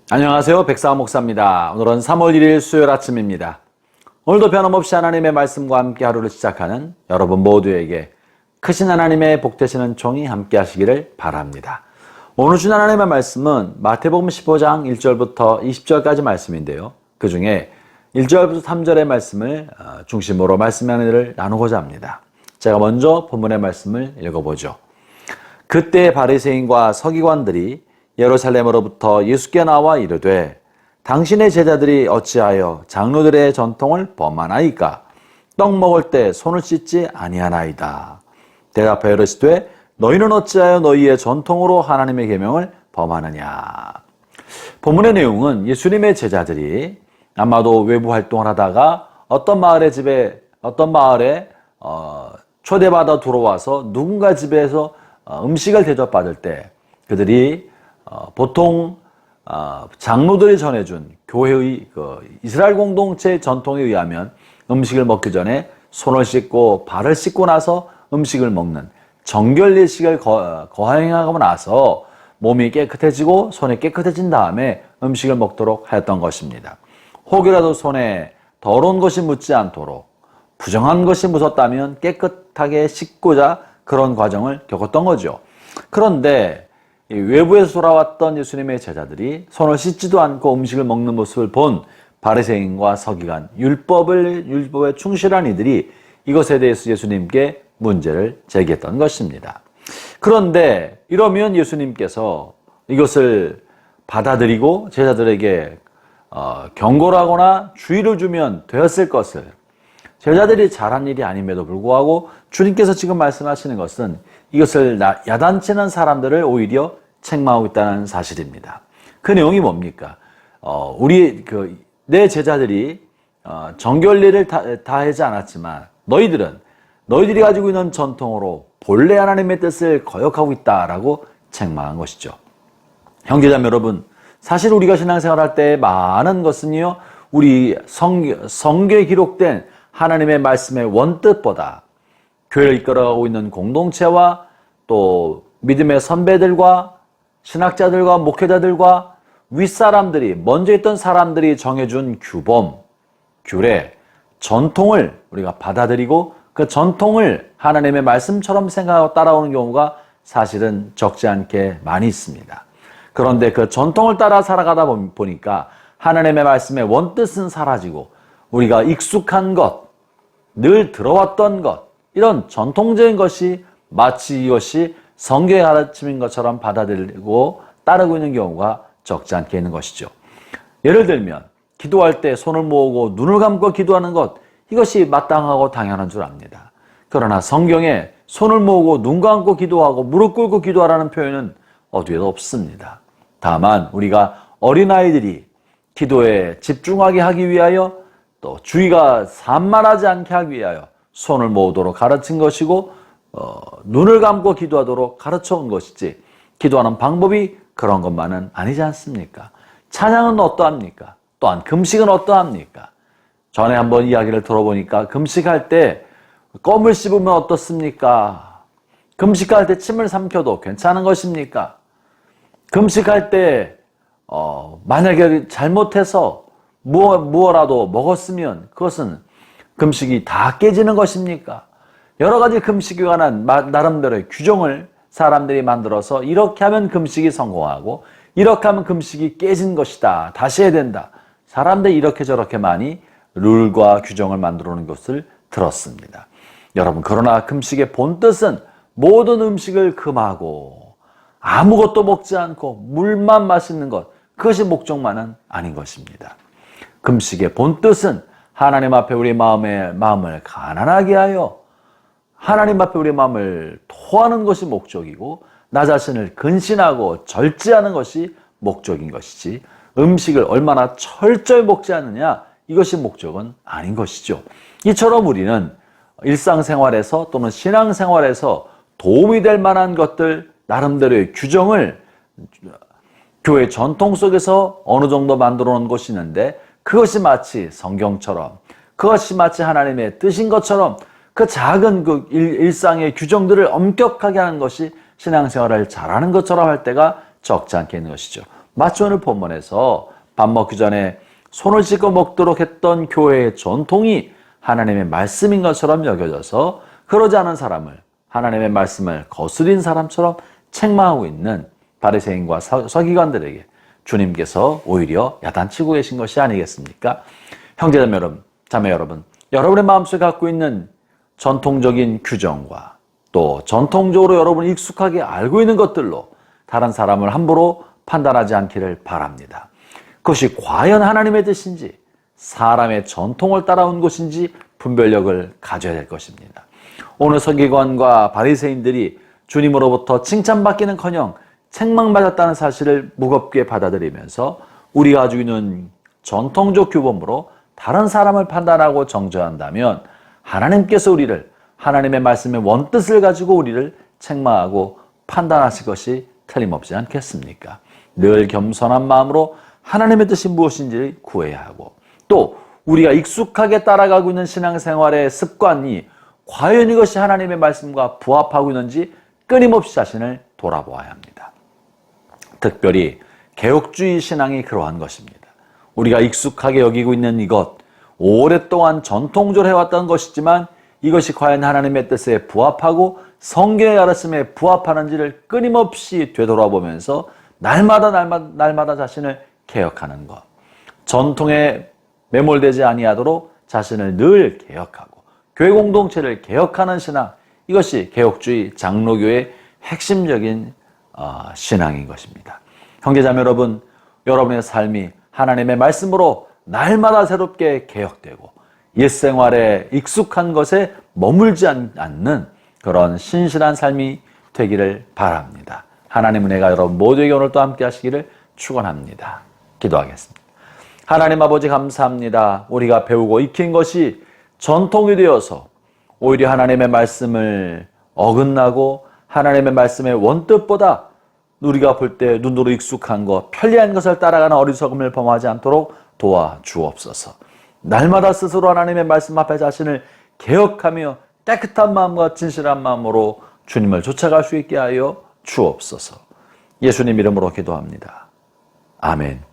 안녕하세요. 백사원 목사입니다. 오늘은 3월 1일 수요일 아침입니다. 오늘도 변함없이 하나님의 말씀과 함께 하루를 시작하는 여러분 모두에게 크신 하나님의 복되시는 총이 함께 하시기를 바랍니다. 오늘 준 하나님의 말씀은 마태복음 15장 1절부터 20절까지 말씀인데요. 그 중에 1절부터 3절의 말씀을 중심으로 말씀의 은혜를 나누고자 합니다. 제가 먼저 본문의 말씀을 읽어보죠. 그때 바리새인과 서기관들이 예루살렘으로부터 예수께 나와 이르되 당신의 제자들이 어찌하여 장로들의 전통을 범하나이까? 떡 먹을 때 손을 씻지 아니하나이다. 대답하여 이르시되 너희는 어찌하여 너희의 전통으로 하나님의 계명을 범하느냐? 본문의 내용은 예수님의 제자들이 아마도 외부 활동을 하다가 어떤 마을에 초대받아 들어와서 누군가 집에서 음식을 대접받을 때 그들이 보통 장로들이 전해준 교회의 이스라엘 공동체의 전통에 의하면 음식을 먹기 전에 손을 씻고 발을 씻고 나서 음식을 먹는 정결 예식을 거행하고 나서 몸이 깨끗해지고 손이 깨끗해진 다음에 음식을 먹도록 하였던 것입니다. 혹이라도 손에 더러운 것이 묻지 않도록 부정한 것이 묻었다면 깨끗하게 씻고자 그런 과정을 겪었던 거죠. 그런데 외부에서 돌아왔던 예수님의 제자들이 손을 씻지도 않고 음식을 먹는 모습을 본 바리새인과 서기관, 율법에 충실한 이들이 이것에 대해서 예수님께 문제를 제기했던 것입니다. 그런데 이러면 예수님께서 이것을 받아들이고 제자들에게 경고를 하거나 주의를 주면 되었을 것을 제자들이 잘한 일이 아님에도 불구하고 주님께서 지금 말씀하시는 것은 이것을 야단치는 사람들을 오히려 책망하고 있다는 사실입니다. 그 내용이 뭡니까? 내 제자들이 정결례를 다 하지 않았지만 너희들이 가지고 있는 전통으로 본래 하나님의 뜻을 거역하고 있다라고 책망한 것이죠. 형제자매 여러분, 사실 우리가 신앙생활할 때 많은 것은요, 우리 성경에 기록된 하나님의 말씀의 원뜻보다 교회를 이끌어가고 있는 공동체와 또 믿음의 선배들과 신학자들과 목회자들과 윗사람들이 먼저 있던 사람들이 정해준 규범, 규례, 전통을 우리가 받아들이고 그 전통을 하나님의 말씀처럼 생각하고 따라오는 경우가 사실은 적지 않게 많이 있습니다. 그런데 그 전통을 따라 살아가다 보니까 하나님의 말씀의 원뜻은 사라지고 우리가 익숙한 것, 늘 들어왔던 것, 이런 전통적인 것이 마치 이것이 성경의 가르침인 것처럼 받아들이고 따르고 있는 경우가 적지 않게 있는 것이죠. 예를 들면 기도할 때 손을 모으고 눈을 감고 기도하는 것, 이것이 마땅하고 당연한 줄 압니다. 그러나 성경에 손을 모으고 눈 감고 기도하고 무릎 꿇고 기도하라는 표현은 어디에도 없습니다. 다만 우리가 어린아이들이 기도에 집중하게 하기 위하여 또 주의가 산만하지 않게 하기 위하여 손을 모으도록 가르친 것이고 눈을 감고 기도하도록 가르쳐온 것이지 기도하는 방법이 그런 것만은 아니지 않습니까? 찬양은 어떠합니까? 또한 금식은 어떠합니까? 전에 한번 이야기를 들어보니까 금식할 때 껌을 씹으면 어떻습니까? 금식할 때 침을 삼켜도 괜찮은 것입니까? 금식할 때 만약에 잘못해서 무엇라도 먹었으면 그것은 금식이 다 깨지는 것입니까? 여러 가지 금식에 관한 나름대로의 규정을 사람들이 만들어서 이렇게 하면 금식이 성공하고 이렇게 하면 금식이 깨진 것이다. 다시 해야 된다. 사람들이 이렇게 저렇게 많이 룰과 규정을 만들어 놓은 것을 들었습니다. 여러분, 그러나 금식의 본뜻은 모든 음식을 금하고 아무것도 먹지 않고 물만 마시는 것, 그것이 목적만은 아닌 것입니다. 금식의 본뜻은 하나님 앞에 우리 마음을 가난하게 하여 하나님 앞에 우리 마음을 토하는 것이 목적이고 나 자신을 근신하고 절제하는 것이 목적인 것이지 음식을 얼마나 철저히 먹지 않느냐, 이것이 목적은 아닌 것이죠. 이처럼 우리는 일상생활에서 또는 신앙생활에서 도움이 될 만한 것들, 나름대로의 규정을 교회 전통 속에서 어느 정도 만들어 놓은 것이 있는데 그것이 마치 성경처럼, 그것이 마치 하나님의 뜻인 것처럼 그 작은 그 일상의 규정들을 엄격하게 하는 것이 신앙생활을 잘하는 것처럼 할 때가 적지 않게 있는 것이죠. 마치 오늘 본문에서 밥 먹기 전에 손을 씻고 먹도록 했던 교회의 전통이 하나님의 말씀인 것처럼 여겨져서 그러지 않은 사람을, 하나님의 말씀을 거스린 사람처럼 책망하고 있는 바리새인과 서기관들에게 주님께서 오히려 야단치고 계신 것이 아니겠습니까? 형제자매 여러분, 자매 여러분, 여러분의 마음속에 갖고 있는 전통적인 규정과 또 전통적으로 여러분이 익숙하게 알고 있는 것들로 다른 사람을 함부로 판단하지 않기를 바랍니다. 그것이 과연 하나님의 뜻인지 사람의 전통을 따라온 것인지 분별력을 가져야 될 것입니다. 오늘 서기관과 바리새인들이 주님으로부터 칭찬받기는커녕 책망받았다는 사실을 무겁게 받아들이면서 우리가 가지고 있는 전통적 규범으로 다른 사람을 판단하고 정죄한다면 하나님께서 우리를 하나님의 말씀의 원뜻을 가지고 우리를 책망하고 판단하실 것이 틀림없지 않겠습니까? 늘 겸손한 마음으로 하나님의 뜻이 무엇인지를 구해야 하고 또 우리가 익숙하게 따라가고 있는 신앙생활의 습관이 과연 이것이 하나님의 말씀과 부합하고 있는지 끊임없이 자신을 돌아보아야 합니다. 특별히 개혁주의 신앙이 그러한 것입니다. 우리가 익숙하게 여기고 있는 이것, 오랫동안 전통적으로 해왔던 것이지만 이것이 과연 하나님의 뜻에 부합하고 성경의 가르침에 부합하는지를 끊임없이 되돌아보면서 날마다 자신을 개혁하는 것. 전통에 매몰되지 아니하도록 자신을 늘 개혁하고 교회 공동체를 개혁하는 신앙, 이것이 개혁주의 장로교의 핵심적인 신앙인 것입니다. 형제자매 여러분, 여러분의 삶이 하나님의 말씀으로 날마다 새롭게 개혁되고 옛생활에 익숙한 것에 머물지 않는 그런 신실한 삶이 되기를 바랍니다. 하나님 은혜가 여러분 모두에게 오늘 또 함께 하시기를 축원합니다. 기도하겠습니다. 하나님 아버지 감사합니다. 우리가 배우고 익힌 것이 전통이 되어서 오히려 하나님의 말씀을 어긋나고 하나님의 말씀의 원뜻보다 우리가 볼 때 눈으로 익숙한 것, 편리한 것을 따라가는 어리석음을 범하지 않도록 도와주옵소서. 날마다 스스로 하나님의 말씀 앞에 자신을 개혁하며 깨끗한 마음과 진실한 마음으로 주님을 쫓아갈 수 있게 하여 주옵소서. 예수님 이름으로 기도합니다. 아멘.